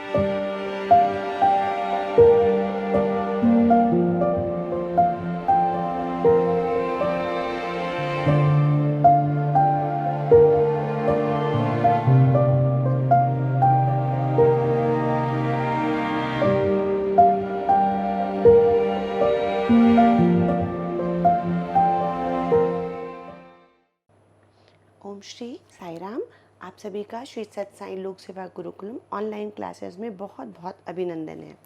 ओम श्री साई राम। आप सभी का श्री सत्य साई लोक सेवा गुरुकुलम ऑनलाइन क्लासेस में बहुत बहुत अभिनंदन है।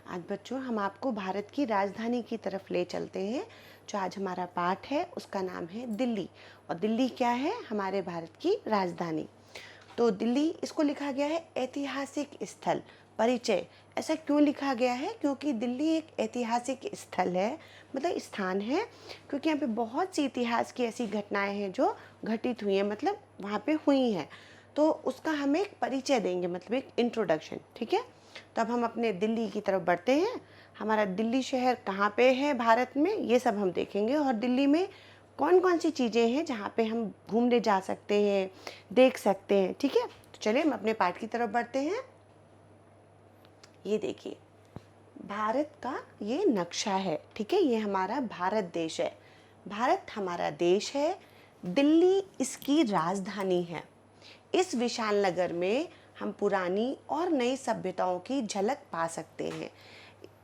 आज बच्चों हम आपको भारत की राजधानी की तरफ ले चलते हैं। जो आज हमारा पाठ है उसका नाम है दिल्ली। और दिल्ली क्या है? हमारे भारत की राजधानी। तो दिल्ली, इसको लिखा गया है ऐतिहासिक स्थल परिचय। ऐसा क्यों लिखा गया है? क्योंकि दिल्ली एक ऐतिहासिक स्थल है, मतलब स्थान है, क्योंकि यहाँ पे बहुत सी इतिहास की ऐसी घटनाएं हैं जो घटित हुई हैं, मतलब वहाँ पे हुई हैं। तो उसका हम एक परिचय देंगे, मतलब एक इंट्रोडक्शन। ठीक है, तो अब हम अपने दिल्ली की तरफ बढ़ते हैं। हमारा दिल्ली शहर कहाँ पे है भारत में, ये सब हम देखेंगे। और दिल्ली में कौन कौन सी चीज़ें हैं जहाँ पे हम घूमने जा सकते हैं, देख सकते हैं। ठीक है, तो चलिए हम अपने पाठ की तरफ बढ़ते हैं। ये देखिए, भारत का ये नक्शा है। ठीक है, ये हमारा भारत देश है। भारत हमारा देश है, दिल्ली इसकी राजधानी है। इस विशाल नगर में हम पुरानी और नई सभ्यताओं की झलक पा सकते हैं।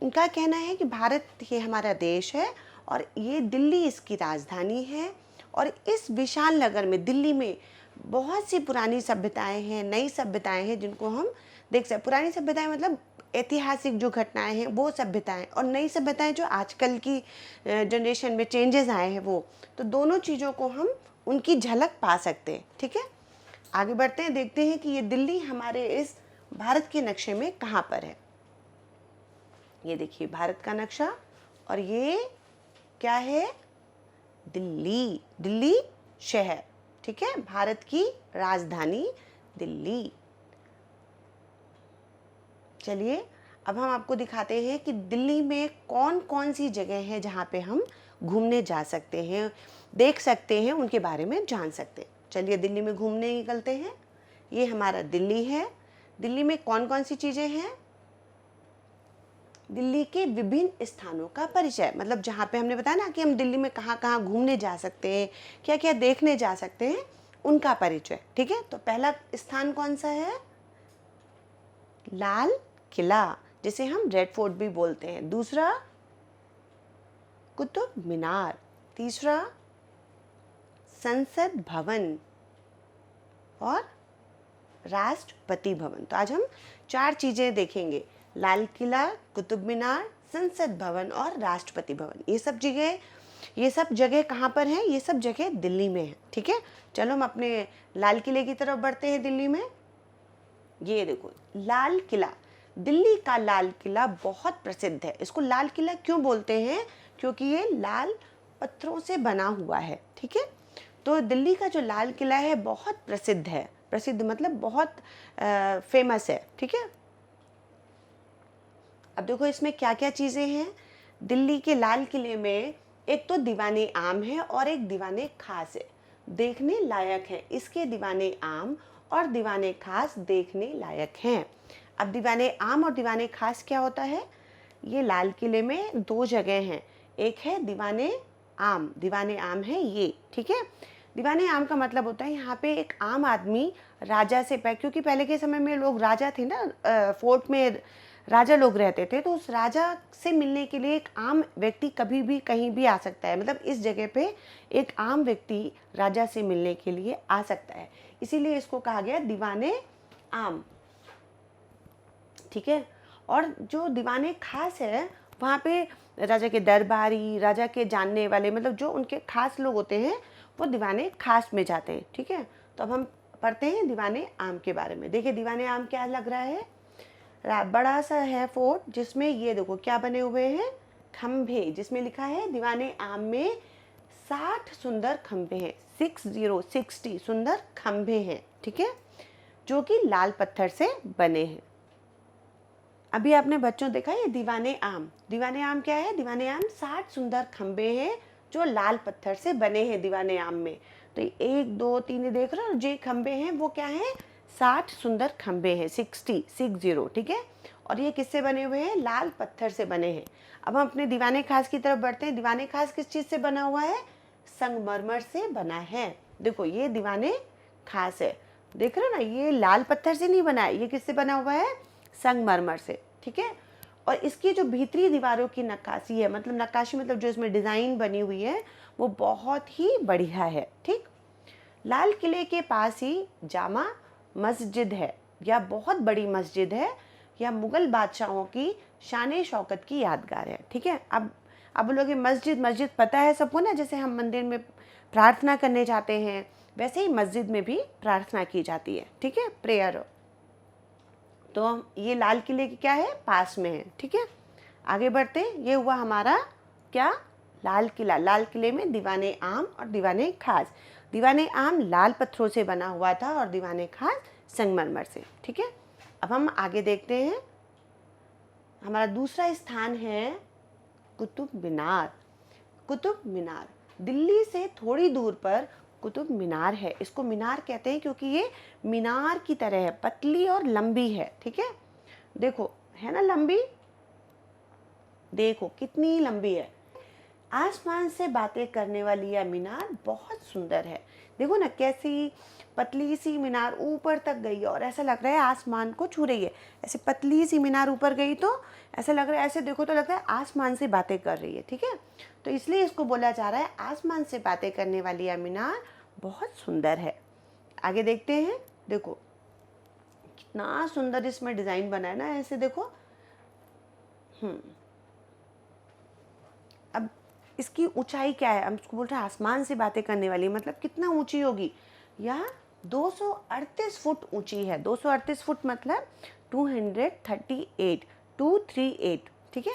इनका कहना है कि भारत ये हमारा देश है और ये दिल्ली इसकी राजधानी है। और इस विशाल नगर में, दिल्ली में, बहुत सी पुरानी सभ्यताएं हैं, नई सभ्यताएं हैं जिनको हम देख सकते। पुरानी सभ्यताएं मतलब ऐतिहासिक जो घटनाएं हैं वो सभ्यताएं, और नई सभ्यताएं जो आजकल की जनरेशन में चेंजेस आए हैं वो। तो दोनों चीज़ों को हम उनकी झलक पा सकते हैं। ठीक है, आगे बढ़ते हैं, देखते हैं कि ये दिल्ली हमारे इस भारत के नक्शे में कहाँ पर है। ये देखिए भारत का नक्शा, और ये क्या है? दिल्ली, दिल्ली शहर। ठीक है, भारत की राजधानी दिल्ली। चलिए अब हम आपको दिखाते हैं कि दिल्ली में कौन कौन सी जगह है जहाँ पे हम घूमने जा सकते हैं, देख सकते हैं, उनके बारे में जान सकते हैं। चलिए दिल्ली में घूमने निकलते हैं। ये हमारा दिल्ली है। दिल्ली में कौन कौन सी चीज़ें हैं? दिल्ली के विभिन्न स्थानों का परिचय, मतलब जहाँ पे हमने बताया ना कि हम दिल्ली में कहाँ कहाँ घूमने जा सकते हैं, क्या क्या देखने जा सकते हैं, उनका परिचय। ठीक है, तो पहला स्थान कौन सा है? लाल किला, जिसे हम रेड फोर्ट भी बोलते हैं। दूसरा कुतुब मीनार। तीसरा संसद भवन और राष्ट्रपति भवन। तो आज हम 4 चीज़ें देखेंगे, लाल किला, कुतुब मीनार, संसद भवन और राष्ट्रपति भवन। ये सब जगह कहाँ पर हैं? ये सब जगह दिल्ली में है। ठीक है, चलो हम अपने लाल किले की तरफ बढ़ते हैं। दिल्ली में ये देखो लाल किला। दिल्ली का लाल किला बहुत प्रसिद्ध है। इसको लाल किला क्यों बोलते हैं? क्योंकि ये लाल पत्थरों से बना हुआ है। ठीक है, तो दिल्ली का जो लाल किला है बहुत प्रसिद्ध है। प्रसिद्ध मतलब बहुत फेमस है। ठीक है, अब देखो इसमें क्या क्या चीज़ें हैं। दिल्ली के लाल किले में एक तो दीवाने आम है और एक दीवाने खास है, देखने लायक है। इसके दीवाने आम और दीवाने खास देखने लायक हैं। अब दीवाने आम और दीवाने खास क्या होता है? ये लाल किले में 2 जगह हैं। एक है दीवाने आम है ये। ठीक है, दीवाने आम का मतलब होता है यहाँ पे एक आम आदमी राजा से क्योंकि पहले के समय में लोग राजा थे ना, फोर्ट में राजा लोग रहते थे, तो उस राजा से मिलने के लिए एक आम व्यक्ति कभी भी कहीं भी आ सकता है। मतलब इस जगह पे एक आम व्यक्ति राजा से मिलने के लिए आ सकता है, इसीलिए इसको कहा गया दीवाने आम। ठीक है, और जो दीवाने खास है वहाँ पे राजा के दरबारी, राजा के जानने वाले, मतलब जो उनके खास लोग होते हैं वो दीवाने खास में जाते हैं। ठीक है, तो अब हम पढ़ते हैं दीवाने आम के बारे में। देखिए दीवाने आम क्या लग रहा है, बड़ा सा है फोर्ट जिसमें ये देखो क्या बने हुए हैं, खंभे, जिसमें लिखा है दीवाने आम में 60 सुंदर खंभे हैं। 60 सुंदर खंभे हैं। ठीक है, जो कि लाल पत्थर से बने हैं। अभी आपने बच्चों देखा ये दीवाने आम क्या है? दीवाने आम 60 सुंदर खंभे हैं जो लाल पत्थर से बने हैं दीवाने आम में। तो 1 2 3 देख रहे हो, जो खंभे हैं वो क्या है? 60 सुंदर खंबे हैं, 60, ठीक है। और ये किससे बने हुए हैं? लाल पत्थर से बने हैं। अब हम अपने दीवाने खास की तरफ बढ़ते हैं। दीवाने खास किस चीज़ से बना हुआ है? संगमरमर से बना है। देखो ये दीवाने खास है, देख रहे हो ना, ये लाल पत्थर से नहीं बना है, ये किससे बना हुआ है? संगमरमर से, ठीक है। और इसकी जो भीतरी दीवारों की नक्काशी है, मतलब नक्काशी मतलब जो इसमें डिज़ाइन बनी हुई है, वो बहुत ही बढ़िया है, ठीक। लाल किले के पास ही जामा मस्जिद है, या बहुत बड़ी मस्जिद है, या मुग़ल बादशाहों की शान शौकत की यादगार है, ठीक है। अब लोग मस्जिद मस्जिद पता है सबको ना, जैसे हम मंदिर में प्रार्थना करने जाते हैं, वैसे ही मस्जिद में भी प्रार्थना की जाती है, ठीक है, प्रेयर। तो ये लाल किले के क्या है? पास में है, ठीक है। आगे बढ़ते, ये हुआ हमारा क्या? लाल किला। लाल किले में दीवाने आम और दीवाने खास। दीवाने आम लाल पत्थरों से बना हुआ था और दीवाने खास संगमरमर से, ठीक है। अब हम आगे देखते हैं, हमारा दूसरा स्थान है कुतुब मीनार। कुतुब मीनार, दिल्ली से थोड़ी दूर पर कुतुब मीनार है। इसको मीनार कहते हैं क्योंकि ये मीनार की तरह है, पतली और लंबी है, ठीक है। देखो है ना लंबी, देखो कितनी लंबी है। आसमान से बातें करने वाली यह मीनार बहुत सुंदर है। देखो ना कैसी पतली सी मीनार ऊपर तक गई है और ऐसा लग रहा है आसमान को छू रही है। ऐसे पतली सी मीनार ऊपर गई तो ऐसा लग रहा है, ऐसे देखो तो लगता है आसमान से बातें कर रही है, ठीक है। तो इसलिए इसको बोला जा रहा है आसमान से बातें करने वाली यह मीनार बहुत सुंदर है। आगे देखते हैं, देखो कितना सुंदर इसमें डिज़ाइन बना है ना, ऐसे देखो। अब इसकी ऊंचाई क्या है? हम इसको बोल रहे हैं आसमान से बातें करने वाली, मतलब कितना ऊंची होगी? यह 238 फुट ऊंची है। 238 फुट मतलब 238, ठीक है।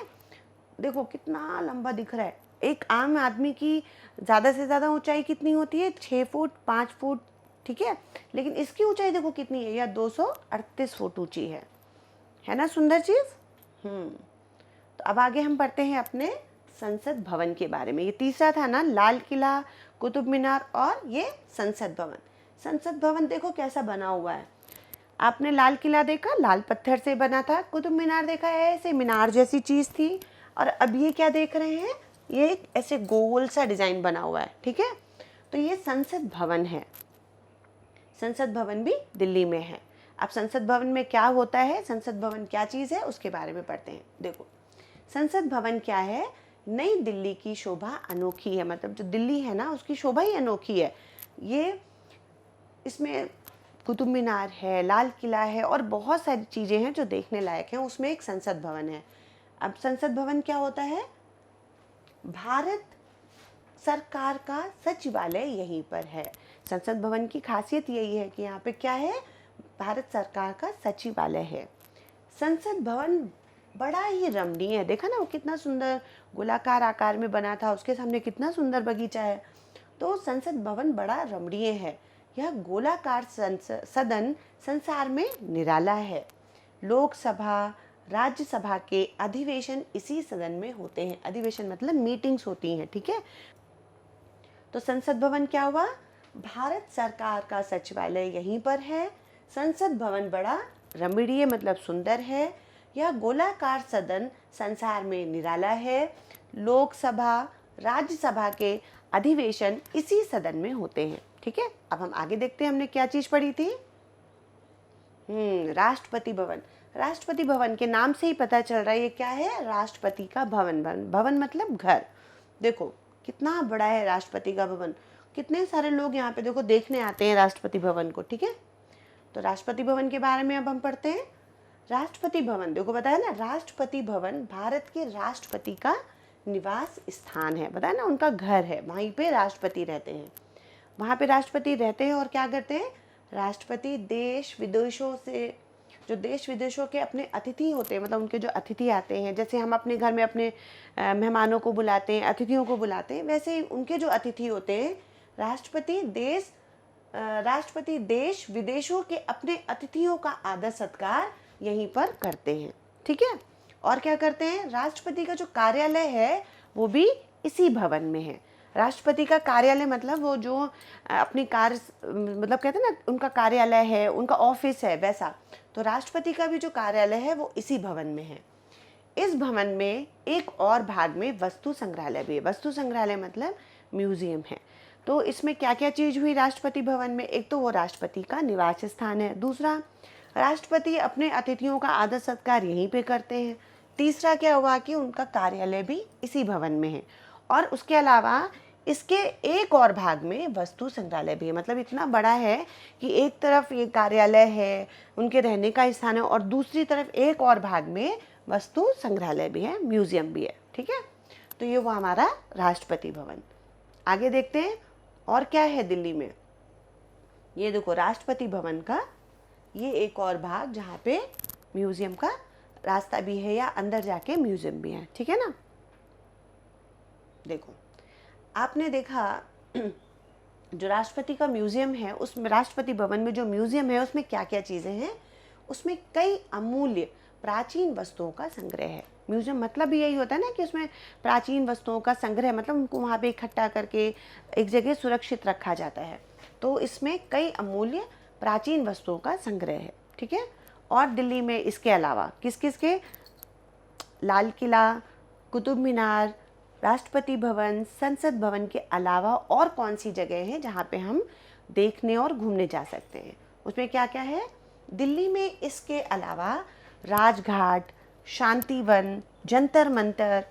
देखो कितना लंबा दिख रहा है। एक आम आदमी की ज़्यादा से ज़्यादा ऊंचाई कितनी होती है? 6 फुट, 5 फुट, ठीक है। लेकिन इसकी ऊंचाई देखो कितनी है, यह 238 फुट ऊंची है ना सुंदर चीज़। तो अब आगे हम पढ़ते हैं अपने संसद भवन के बारे में। ये तीसरा था ना, लाल किला, कुतुब मीनार और ये संसद भवन। संसद भवन देखो कैसा बना हुआ है। आपने लाल किला देखा, लाल पत्थर से बना था। कुतुब मीनार देखा है, ऐसे मीनार जैसी चीज़ थी। और अब ये क्या देख रहे हैं? ये एक ऐसे गोल सा डिज़ाइन बना हुआ है, ठीक है। तो ये संसद भवन है। संसद भवन भी दिल्ली में है। अब संसद भवन में क्या होता है, संसद भवन क्या चीज़ है, उसके बारे में पढ़ते हैं। देखो संसद भवन क्या है? नई दिल्ली की शोभा अनोखी है, मतलब जो दिल्ली है ना उसकी शोभा ही अनोखी है। ये इसमें कुतुब मीनार है, लाल किला है और बहुत सारी चीज़ें हैं जो देखने लायक हैं। उसमें एक संसद भवन है। अब संसद भवन क्या होता है? भारत सरकार का सचिवालय यहीं पर है। संसद भवन की खासियत यही है कि यहाँ पे क्या है? भारत सरकार का सचिवालय है। संसद भवन बड़ा ही रमणीय है। देखा ना वो कितना सुंदर गोलाकार आकार में बना था, उसके सामने कितना सुंदर बगीचा है। तो संसद भवन बड़ा रमणीय है। यह गोलाकार सदन संसार में निराला है। लोकसभा, राज्यसभा के अधिवेशन इसी सदन में होते हैं। अधिवेशन मतलब मीटिंग्स होती हैं, ठीक है। तो संसद भवन क्या हुआ? भारत सरकार का सचिवालय यहीं पर है। संसद भवन बड़ा रमणीय मतलब सुंदर है। यह गोलाकार सदन संसार में निराला है। लोकसभा, राज्यसभा के अधिवेशन इसी सदन में होते हैं, ठीक है। अब हम आगे देखते हैं, हमने क्या चीज़ पढ़ी थी? राष्ट्रपति भवन। राष्ट्रपति भवन के नाम से ही पता चल रहा है ये क्या है? राष्ट्रपति का भवन। भवन मतलब घर। देखो कितना बड़ा है राष्ट्रपति का भवन। कितने सारे लोग यहाँ पे देखो देखने आते हैं राष्ट्रपति भवन को, ठीक है। तो राष्ट्रपति भवन के बारे में अब हम पढ़ते हैं। राष्ट्रपति भवन देखो बताया ना, राष्ट्रपति भवन भारत के राष्ट्रपति का निवास स्थान है। बताया ना, उनका घर है, वहीं पे राष्ट्रपति रहते हैं। वहाँ पे राष्ट्रपति रहते हैं और क्या करते हैं? राष्ट्रपति देश विदेशों से, जो देश विदेशों के अपने अतिथि होते हैं, मतलब उनके जो अतिथि आते हैं, जैसे हम अपने घर में अपने मेहमानों को बुलाते हैं, अतिथियों को बुलाते हैं, वैसे ही उनके जो अतिथि होते हैं राष्ट्रपति देश विदेशों के अपने अतिथियों का आदर सत्कार यहीं पर करते हैं, ठीक है। और क्या करते हैं? राष्ट्रपति का जो कार्यालय है वो भी इसी भवन में है। राष्ट्रपति का कार्यालय मतलब वो जो अपनी कार्य मतलब कहते हैं ना, उनका कार्यालय है, उनका ऑफिस है, वैसा। तो राष्ट्रपति का भी जो कार्यालय है वो इसी भवन में है। इस भवन में एक और भाग में वस्तु संग्रहालय भी है। वस्तु संग्रहालय मतलब म्यूजियम है। तो इसमें क्या क्या चीज़ हुई राष्ट्रपति भवन में? एक तो वो राष्ट्रपति का निवास स्थान है, दूसरा राष्ट्रपति अपने अतिथियों का आदर सत्कार यहीं पे करते हैं, तीसरा क्या हुआ कि उनका कार्यालय भी इसी भवन में है, और उसके अलावा इसके एक और भाग में वस्तु संग्रहालय भी है। मतलब इतना बड़ा है कि एक तरफ ये कार्यालय है, उनके रहने का स्थान है, और दूसरी तरफ एक और भाग में वस्तु संग्रहालय भी है, म्यूजियम भी है। ठीक है, तो ये वो हमारा राष्ट्रपति भवन। आगे देखते हैं और क्या है दिल्ली में। ये देखो राष्ट्रपति भवन का ये एक और भाग जहाँ पे म्यूजियम का रास्ता भी है, या अंदर जाके म्यूजियम भी है। ठीक है ना। देखो आपने देखा जो राष्ट्रपति का म्यूजियम है, उस राष्ट्रपति भवन में जो म्यूजियम है उसमें क्या क्या चीज़ें हैं? उसमें कई अमूल्य प्राचीन वस्तुओं का संग्रह है। म्यूजियम मतलब भी यही होता है ना कि उसमें प्राचीन वस्तुओं का संग्रह, मतलब उनको वहाँ पे इकट्ठा करके एक जगह सुरक्षित रखा जाता है। तो इसमें कई अमूल्य प्राचीन वस्तुओं का संग्रह है। ठीक है, और दिल्ली में इसके अलावा किस किस के? लाल किला, कुतुब मीनार, राष्ट्रपति भवन, संसद भवन के अलावा और कौन सी जगह है जहाँ पे हम देखने और घूमने जा सकते हैं? उसमें क्या क्या है दिल्ली में? इसके अलावा राजघाट, शांतिवन, जंतर मंतर,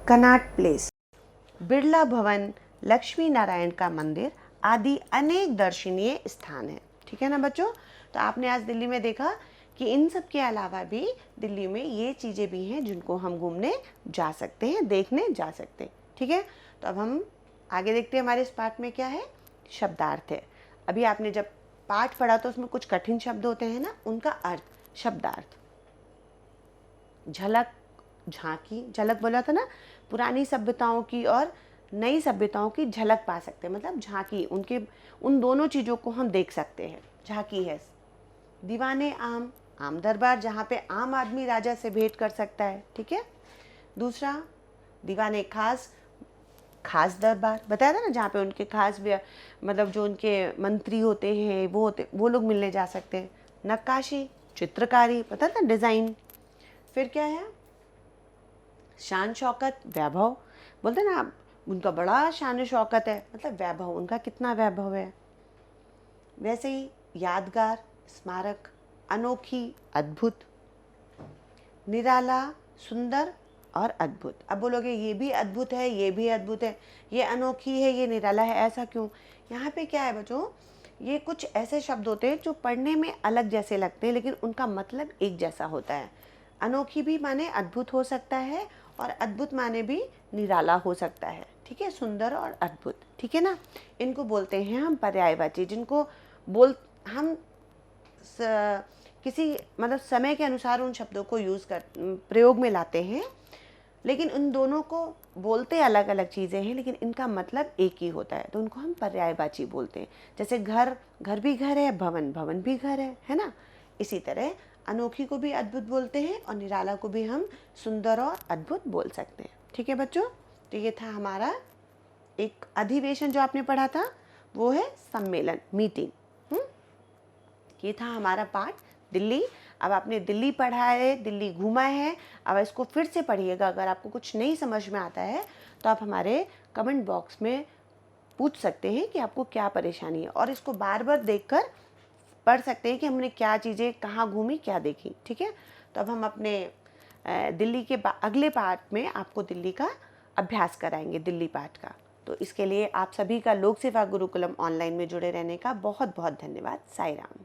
कनॉट प्लेस, बिरला भवन, लक्ष्मी नारायण का मंदिर आदि अनेक दर्शनीय स्थान हैं। ठीक है ना बच्चों। तो आपने आज दिल्ली में देखा कि इन सब के अलावा भी दिल्ली में ये चीज़ें भी हैं जिनको हम घूमने जा सकते हैं, देखने जा सकते हैं। ठीक है, तो अब हम आगे देखते हैं हमारे इस पाठ में क्या है। शब्दार्थ है। अभी आपने जब पाठ पढ़ा तो उसमें कुछ कठिन शब्द होते हैं ना, उनका अर्थ, शब्दार्थ। झलक, झांकी, झलक बोला था ना, पुरानी सभ्यताओं की और नई सभ्यताओं की झलक पा सकते हैं, मतलब झांकी, उनके उन दोनों चीज़ों को हम देख सकते हैं, झांकी है। दीवाने आम, आम दरबार, जहाँ पे आम आदमी राजा से भेंट कर सकता है। ठीक है। दूसरा दीवाने खास, खास दरबार बताया था ना, जहाँ पे उनके खास मतलब जो उनके मंत्री होते हैं वो लोग मिलने जा सकते हैं। नक्काशी, चित्रकारी, पता था, डिज़ाइन। फिर क्या है? शान शौकत, वैभव, बोलते ना आप, उनका बड़ा शान शौकत है, मतलब वैभव, उनका कितना वैभव है। वैसे ही यादगार, स्मारक, अनोखी, अद्भुत, निराला, सुंदर और अद्भुत। अब बोलोगे ये भी अद्भुत है, ये भी अद्भुत है, ये अनोखी है, ये निराला है, ऐसा क्यों? यहाँ पे क्या है बच्चों, ये कुछ ऐसे शब्द होते हैं जो पढ़ने में अलग जैसे लगते हैं लेकिन उनका मतलब एक जैसा होता है। अनोखी भी माने अद्भुत हो सकता है, और अद्भुत माने भी निराला हो सकता है। ठीक है, सुंदर और अद्भुत। ठीक है ना। इनको बोलते हैं हम पर्यायवाची, जिनको हम किसी मतलब समय के अनुसार उन शब्दों को प्रयोग में लाते हैं, लेकिन उन दोनों को बोलते अलग अलग चीज़ें हैं, लेकिन इनका मतलब एक ही होता है, तो उनको हम पर्यायवाची बोलते हैं। जैसे घर, घर भी घर है, भवन, भवन भी घर है ना। इसी तरह अनोखी को भी अद्भुत बोलते हैं, और निराला को भी हम सुंदर और अद्भुत बोल सकते हैं। ठीक है बच्चों, तो ये था हमारा एक अधिवेशन जो आपने पढ़ा था, वो है सम्मेलन, मीटिंग। ये था हमारा पाठ दिल्ली। अब आपने दिल्ली पढ़ा है, दिल्ली घूमा है, अब इसको फिर से पढ़िएगा। अगर आपको कुछ नहीं समझ में आता है तो आप हमारे कमेंट बॉक्स में पूछ सकते हैं कि आपको क्या परेशानी है, और इसको बार बार देखकर पढ़ सकते हैं कि हमने क्या चीज़ें कहाँ घूमी, क्या देखी। ठीक है, तो अब हम अपने दिल्ली के अगले पाठ में आपको दिल्ली का अभ्यास कराएंगे, दिल्ली पाठ का। तो इसके लिए आप सभी का लोक सेवा गुरुकुलम ऑनलाइन में जुड़े रहने का बहुत बहुत धन्यवाद। साई राम।